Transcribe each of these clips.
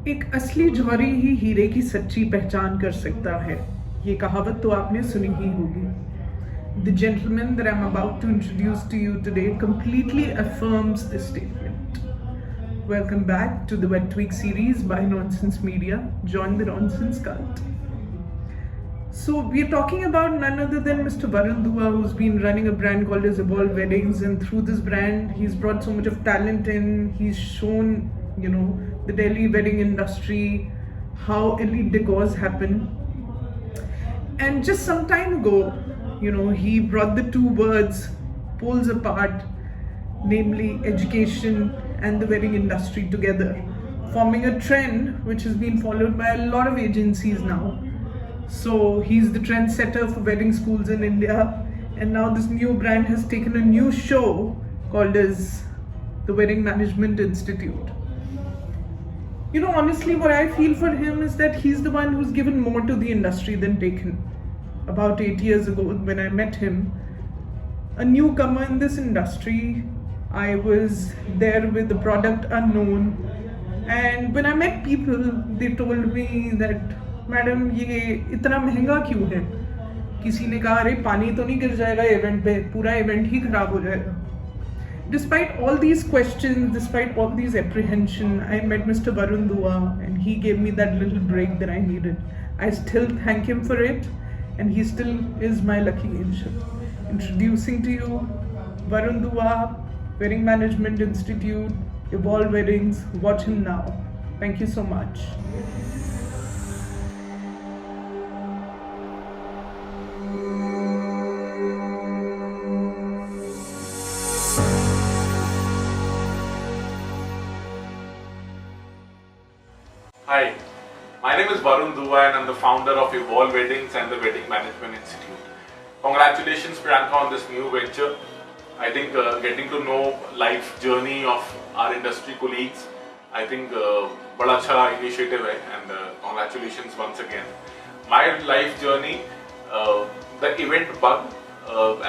एक असली जौहरी ही हीरे की सच्ची पहचान कर सकता है। ये कहावत तो आपने सुनी ही होगी। The gentleman that I'm about to introduce to you today completely affirms this statement. Welcome back to the Wet Tweak series by Nonsense Media. Join the Nonsense cult. So we're talking about none other than Mr. Varun Dua, who's been running a brand called as Evolve Weddings, and through this brand, he's brought so much of talent in. He's shown, the Delhi wedding industry, how elite decors happen. And just some time ago, he brought the two words poles apart, namely education and the wedding industry together, forming a trend which has been followed by a lot of agencies now. So he's the trendsetter for wedding schools in India, and now this new brand has taken a new show called as the Wedding Management Institute. Honestly, what I feel for him is that he's the one who's given more to the industry than taken. About 8 years ago, when I met him, a newcomer in this industry, I was there with the product unknown, and when I met people, they told me that, madam ये इतना महंगा क्यों है? किसी ने कहा अरे पानी तो नहीं गिर जाएगा इवेंट पे, पूरा इवेंट ही खराब हो जाएगा. Despite all these questions, despite all these apprehension, I met Mr. Varun Dua and he gave me that little break that I needed. I still thank him for it, and he still is my lucky angel. Introducing to you Varun Dua, Wedding Management Institute, Evolve Weddings. Watch him now. Thank you so much. Hi, my name is Varun Dua and I'm the founder of Evolve Weddings and the Wedding Management Institute. Congratulations Priyanka on this new venture. I think getting to know life journey of our industry colleagues, I think बड़ा अच्छा initiative है, and congratulations once again. My life journey, the event bug,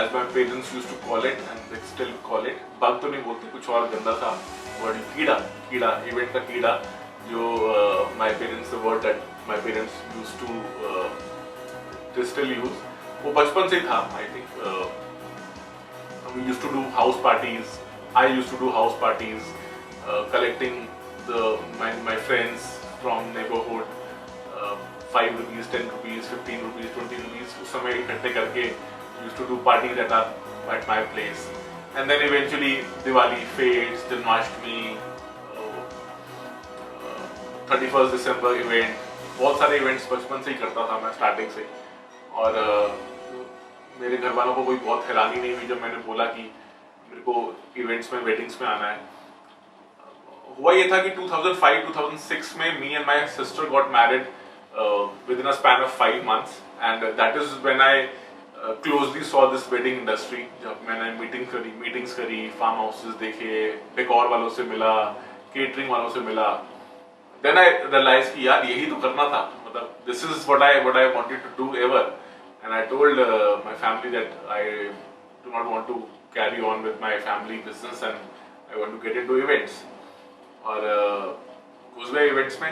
as my parents used to call it and they still call it, bug तो नहीं बोलते, कुछ और गंदा सा word, कीड़ा, event का कीड़ा, जो the word that my parents used to still use, वो बचपन से ही था. I think we used to do house parties. I used to do house parties, collecting my friends from neighborhood, 5 rupees, 10 rupees, 15 rupees, 20 rupees. उस समय इकट्ठे करके used to do parties at my place. And then eventually Diwali fades, Janmashtami, 31st December event, बहुत सारे events बचपन से ही करता था मैं स्टार्टिंग से. और मेरे घर वालों को कोई बहुत हैरानी नहीं हुई जब मैंने बोला कि मेरे को इवेंट्स में वेडिंग्स में आना है. हुआ ये था कि 2005-2006 में me and my sister got married with in a span of 5 months, and that is when I closely saw this wedding industry. जब मैंने मीटिंग्स करी, फार्म हाउसेस देखे, डेकोर वालों से मिला, केटरिंग वालों से मिला. Then I realized कि यार यही तो करना था, मतलब this is what I wanted to do ever, and I told my family that I do not want to carry on with my family business and I want to get into events. और घुस गए events में,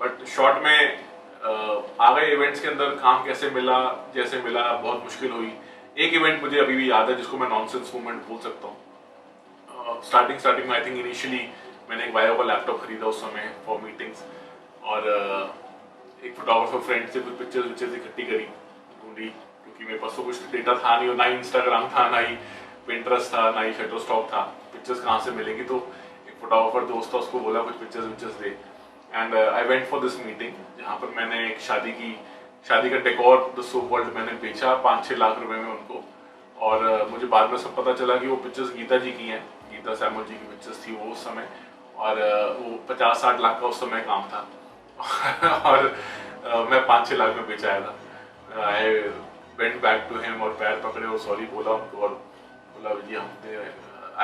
but short में आ गए events के अंदर. काम कैसे मिला, जैसे मिला, बहुत मुश्किल हुई. एक event मुझे अभी भी याद है जिसको मैं नॉनसेंस मूवमेंट बोल सकता हूँ. स्टार्टिंग में आई थिंक इनिशियली मैंने एक वायो का लैपटॉप खरीदा उस समय फॉर मीटिंग्स, और एक फोटोग्राफर फ्रेंड से कुछ पिक्चर्स इकट्ठी करी, ढूंढी, क्योंकि मेरे पास तो कुछ डेटा था नहीं, और ना ही इंस्टाग्राम था, ना ही पिंटरेस्ट था, ना ही शटरस्टॉक था. पिक्चर्स कहाँ से मिलेंगी? तो एक फोटोग्राफर दोस्त था, उसको बोला कुछ pictures they, and I went for this meeting जहाँ पर मैंने एक शादी का डेकोर द सो वर्ल्ड मैंने बेचा 5-6 लाख रुपए में उनको. और मुझे बाद में सब पता चला कि वो पिक्चर्स गीता जी की हैं, गीता सैमुअल जी की पिक्चर्स थी वो उस समय, और वो 50-60 लाख का उस समय काम था. और मैं 5-6 लाख में बेचाया था. I went back to him और पैर पकड़े और सॉरी बोला उनको, और बोला जी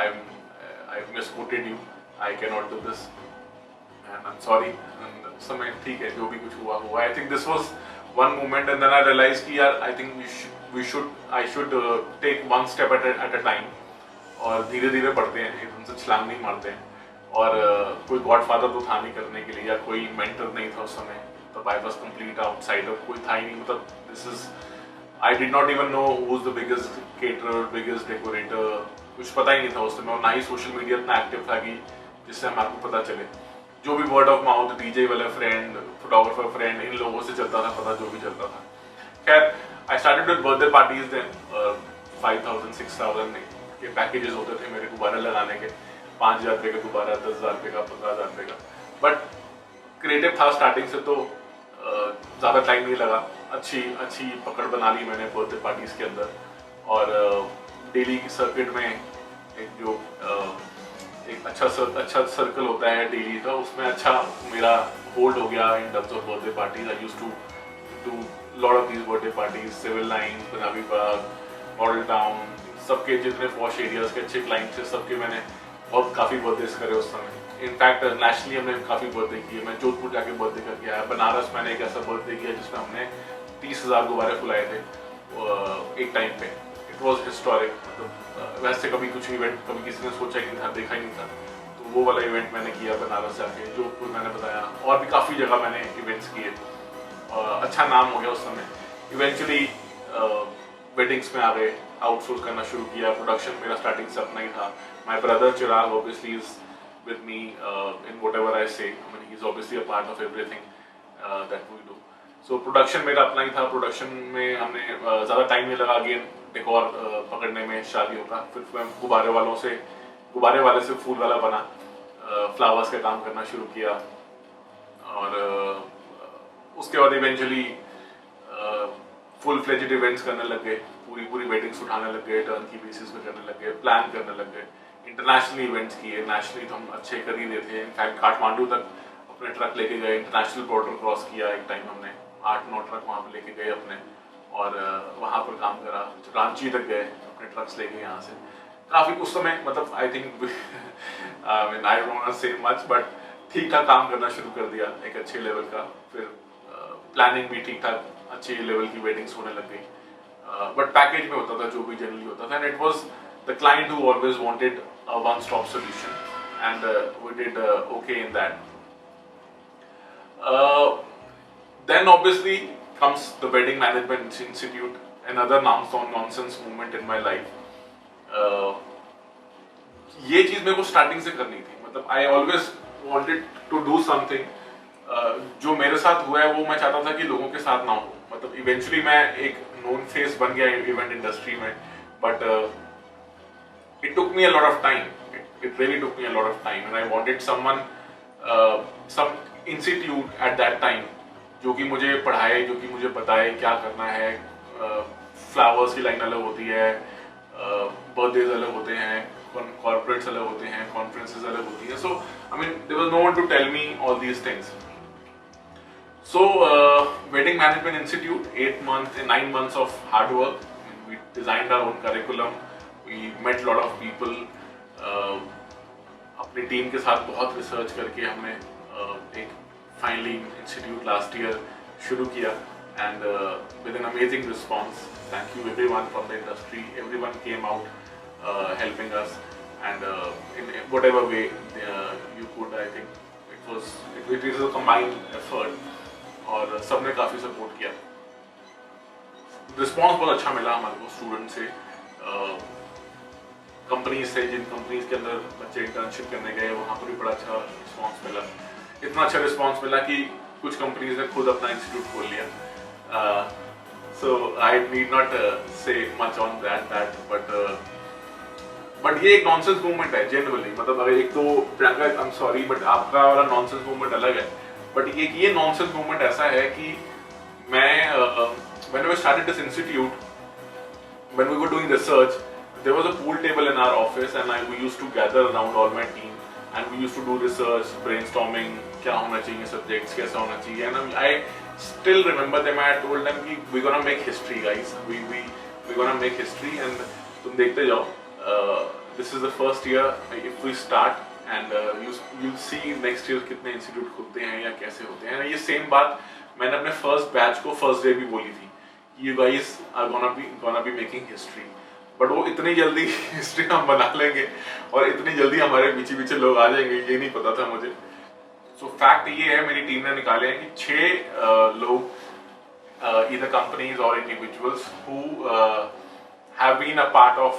I misquoted you, I cannot do this and I am sorry. उस समय ठीक है, जो भी कुछ हुआ. I think this was one moment, and then I realise कि यार I think I should take one step at a time, और धीरे धीरे बढ़ते हैं, एकदम से छलांग नहीं मारते हैं. और कोई गॉडफादर तो था नहीं करने के लिए, या कोई मेंटर नहीं था उस समय, तब आई वॉज कंप्लीट आउटसाइडर, कोई था ही नहीं। मतलब this is, I did not even know who is the biggest caterer, biggest decorator, कुछ पता ही नहीं था उस समय। और ना ही सोशल मीडिया इतना एक्टिव था कि जिससे हमारे को पता चले। जो भी वर्ड ऑफ माउथ, डीजे वाला फ्रेंड, फोटोग्राफर फ्रेंड, इन लोगों से चलता था पता, जो भी चलता था। खैर I started with birthday parties then. 5,000 6,000 के पैकेजेस होते थे मेरे गुब्बारे लगाने के, 5,000 रुपये का गुब्बारा, 10,000 रुपये का, 15,000 रुपये का। बट क्रिएटिव था स्टार्टिंग से, तो ज़्यादा टाइम नहीं लगा, अच्छी पकड़ बना ली मैंने बर्थडे पार्टीज के अंदर। और डेली सर्किट में एक जो एक अच्छा सर्कल होता है डेली का, उसमें अच्छा मेरा होल्ड हो गया in terms of birthday parties. I used to do lot of these birthday parties, Civil Lines, Punjabi Bagh, Model Town, सबके जितने पॉश एरियाज के अच्छे क्लाइंट्स थे सबके मैंने काफ़ी बर्थडेज करे उस समय। इनफैक्ट नेशनली हमने काफ़ी बर्थडे किए। मैं जोधपुर जाके बर्थडे करके आया, बनारस मैंने एक ऐसा बर्थडे किया जिसमें हमने 30,000 गुब्बारे फुलाए थे एक टाइम पे। It was historic. मतलब वैसे कभी कुछ इवेंट कभी किसी ने सोचा ही नहीं था, देखा ही नहीं था। तो वो वाला इवेंट मैंने किया बनारस जाके, जोधपुर मैंने बताया, और भी काफ़ी जगह मैंने इवेंट्स किए। अच्छा नाम हो गया उस समय। इवेंचुअली वेडिंग्स में आ गए, आउटसोर्स करना शुरू किया। प्रोडक्शन मेरा स्टार्टिंग से अपना ही था। My brother Chirag obviously is with me in whatever I say. I mean, he's obviously a part of everything that we do. So production मेरा अपना ही था। प्रोडक्शन में हमने ज़्यादा टाइम नहीं लगा अगेन डेकोर पकड़ने में शादियों का। फिर मैं गुब्बारे वाले से फूल वाला बना, फ्लावर्स का काम करना शुरू किया। और उसके बाद इवेंचुअली फुल फ्लेजेड इवेंट्स करने लग गए, पूरी वेडिंग्स उठाने लग गए, टर्न की बेसिस पे करने लग गए, प्लान करने लग गए। इंटरनेशनल इवेंट्स किए, नेशनली तो हम अच्छे कर ही रहे थे। इनफैक्ट काठमांडू तक अपने ट्रक लेके गए, इंटरनेशनल बॉर्डर क्रॉस किया एक टाइम हमने, 8-9 ट्रक वहाँ पे लेके गए अपने, और वहाँ पर काम करा। रांची तक गए अपने ट्रक्स लेके यहाँ से। काफ़ी उस समय मतलब I think I don't want to say much, but ठीक ठाक काम करना शुरू कर दिया एक अच्छे लेवल का। फिर प्लानिंग भी ठीक ठाक अच्छे लेवल की वेडिंग्स होने लग गई। बट पैकेज में होता था जो भी जनरली होता था, and it was the client who always wanted a one-stop solution, and we did okay in that. Then obviously comes the Wedding Management Institute, another nonsense moment in my life. ये चीज मेरे को starting से करनी थी। मतलब I always wanted to do something जो मेरे साथ हुआ है वो मैं चाहता था कि लोगों के साथ ना हो। मतलब इवेंचुअली मैं एक नोन फेस बन गया इवेंट इंडस्ट्री में, but it took me a lot of time. It really took me a lot of time, and I wanted someone, some institute at that time जो कि मुझे पढ़ाए, जो कि मुझे बताए क्या करना है। फ्लावर्स की लाइन अलग होती है, बर्थडेज अलग होते हैं, कॉर्पोरेट्स अलग होते हैं, कॉन्फ्रेंसेस अलग होती हैं। So I mean there was no one to tell me all these things. So Wedding Management Institute, 9 months of hard work. We designed our own curriculum. We met lot of people. अपनी team के साथ बहुत research करके हमने एक finally institute last year शुरू किया, and with an amazing response. Thank you everyone from the industry, everyone came out helping us, and in whatever way you could, I think it is a combined effort, और सबने काफ़ी support किया। Response बहुत अच्छा मिला हमारे को student से, कंपनीज से, जिन कंपनीज के अंदर बच्चे इंटर्नशिप करने गए वहाँ पर भी बड़ा अच्छा रिस्पॉन्स मिला। इतना अच्छा रिस्पॉन्स मिला कि कुछ कंपनीज ने खुद अपना इंस्टीट्यूट खोल लिया। सो आई नीड नॉट से मच ऑन दैट, बट ये एक नॉनसेंस मूवमेंट है जनरली। मतलब अगर एक तो प्रियंका, आई एम सॉरी बट आपका वाला नॉनसेंस मूवमेंट अलग है, बट ये नॉनसेंस मूवमेंट ऐसा है कि मैं when we started this institute, when we were doing research, there was a pool table in our office, and we used to gather around all my team, and we used to do research, brainstorming, क्या होना चाहिए subjects, कैसा होना चाहिए, and I still remember them. I told them कि we're gonna make history, guys. We're gonna make history, and तुम देखते जाओ. This is the first year if we start, and you'll see next year कितने institute खुलते हैं या कैसे होते हैं। ये सेम बात मैंने अपने फर्स्ट बैच को फर्स्ट डे भी बोली थी, you guys are gonna be making history. But वो इतनी जल्दी हिस्ट्री हम बना लेंगे और इतनी जल्दी हमारे पीछे पीछे लोग आ जाएंगे, ये नहीं पता था मुझे। सो फैक्ट ये है, मेरी टीम ने निकाले हैं कि 6 लोग, either companies or individuals who have been a part of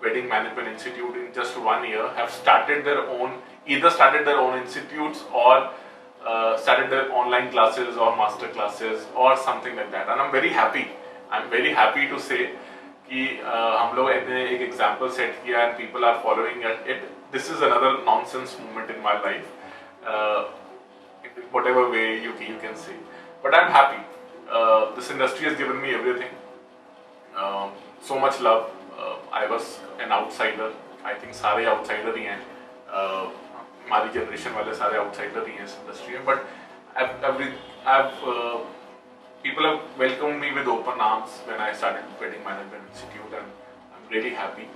Wedding Management Institute in just 1 year, have started their own, either started their own institutes or started their online classes or master classes or something like that. And I'm very happy to say कि हम लोग ने एक example set किया and people are following it. This is another nonsense moment in my life, in whatever way you can say, but I'm happy. This industry has given me everything, so much love. I was an outsider. I think सारे outsider ही हैं, हमारी generation वाले सारे outsider ही हैं इस industry में, but people have welcomed me with open arms when I started Wedding Management Institute, and I'm really happy.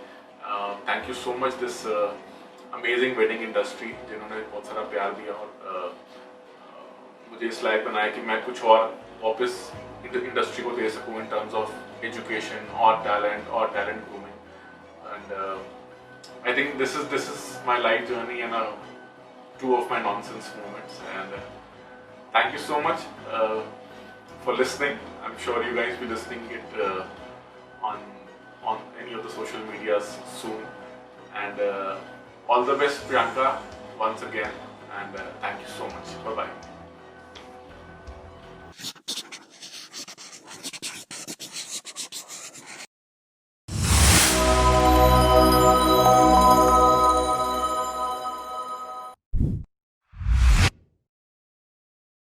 Thank you so much this amazing wedding industry जिन्होंने बहुत सारा प्यार दिया और मुझे इस लायक बनाया कि मैं कुछ और वापस इंडस्ट्री को दे सकूं in terms of education or talent grooming. And I think this is my life journey and 2 of my nonsense moments. And thank you so much for listening. I'm sure you guys will be listening it on any of the social medias soon. And all the best, Priyanka, once again. And thank